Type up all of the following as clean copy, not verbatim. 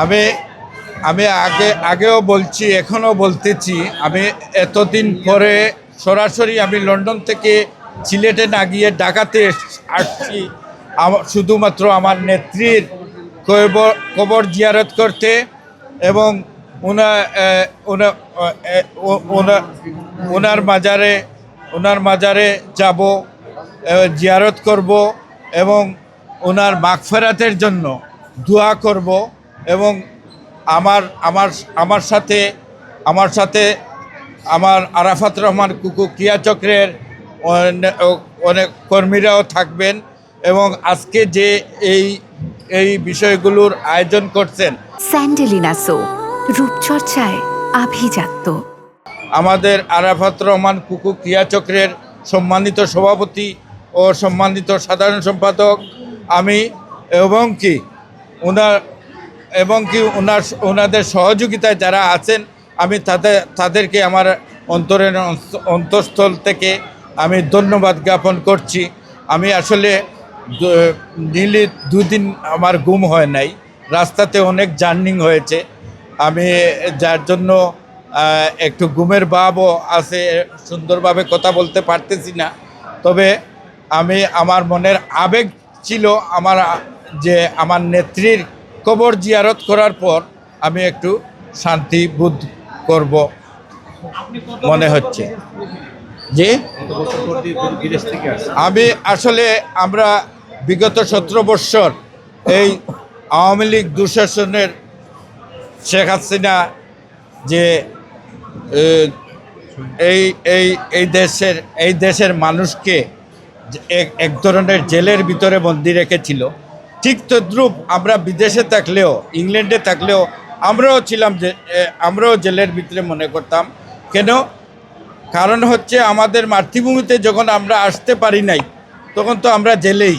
আমি আমি আগেও বলছি, এখনও বলতেছি, আমি এতদিন পরে সরাসরি আমি লন্ডন থেকে সিলেটে না গিয়ে ঢাকাতে আসছি শুধুমাত্র আমার নেত্রীর কবর জিয়ারত করতে এবং ওনার ওনার মাজারে যাব, জিয়ারত করব এবং ওনার মাগফিরাতের জন্য দোয়া করব এবং আমার আমার আমার সাথে আমার সাথে আমার আরাফাত রহমান কুকু ক্রিয়া চক্রের অনেক কর্মীরাও থাকবেন এবং আজকে যে এই এই বিষয়গুলোর আয়োজন করছেন স্যান্ডেলিনা সো, রূপচর্চায় আভিজাত্য। আমাদের আরাফাত রহমান কুকু ক্রিয়া চক্রের সম্মানিত সভাপতি ও সম্মানিত সাধারণ সম্পাদক আমি, ওনাদের সহযোগিতায় যারা আছেন আমি তাদেরকে আমার অন্তঃস্থল থেকে আমি ধন্যবাদ জ্ঞাপন করছি। আমি আসলে নিলি দুদিন আমার ঘুম হয় নাই, রাস্তাতে অনেক জার্নিং হয়েছে, আমি যার জন্য একটু ঘুমের ভাবও আছে, সুন্দরভাবে কথা বলতে পারতেছি না। তবে আমার মনের আবেগ ছিল আমার নেত্রীর কবর জিয়ারত করার পর আমি একটু শান্তি বোধ করব মনে হচ্ছে। জি, আমরা বিগত 17 বৎসর এই আওয়ামী লীগ দুঃশাসনের শেখ হাসিনা যে এই দেশের মানুষকে এক ধরনের জেলের ভিতরে বন্দি রেখেছিল, ঠিক তদ্রূপ আমরা বিদেশে থাকলেও, ইংল্যান্ডে থাকলেও আমরাও জেলের ভিতরে মনে করতাম। কেন? কারণ হচ্ছে আমাদের মাতৃভূমিতে যখন আমরা আসতে পারি নাই তখন তো আমরা জেলেই।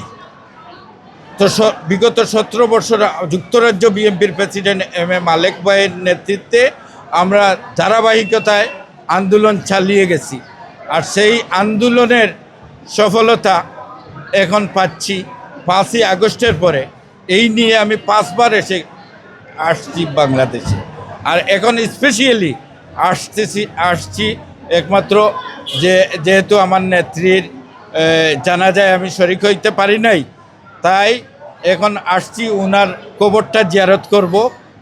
তো বিগত 17 বছর যুক্তরাজ্য বিএনপির প্রেসিডেন্ট এম এ মালেক ভাইয়ের নেতৃত্বে আমরা ধারাবাহিকতায় আন্দোলন চালিয়ে গেছি, আর সেই আন্দোলনের সফলতা এখন পাচ্ছি 5ই আগস্টের পরে। এই নিয়ে আমি 5বার আসছি বাংলাদেশে, আর এখন স্পেশালি আসছি একমাত্র যেহেতু আমার নেত্রীর জানাজায় আমি শরীক হইতে পারি নাই, তাই এখন আসছি ওনার কবরটা জিয়ারত করব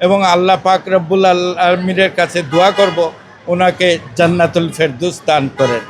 এবং আল্লাহ পাক রব্বুল আলামিনের কাছে দোয়া করব ওনাকে জান্নাতুল ফেরদৌস দান করেন।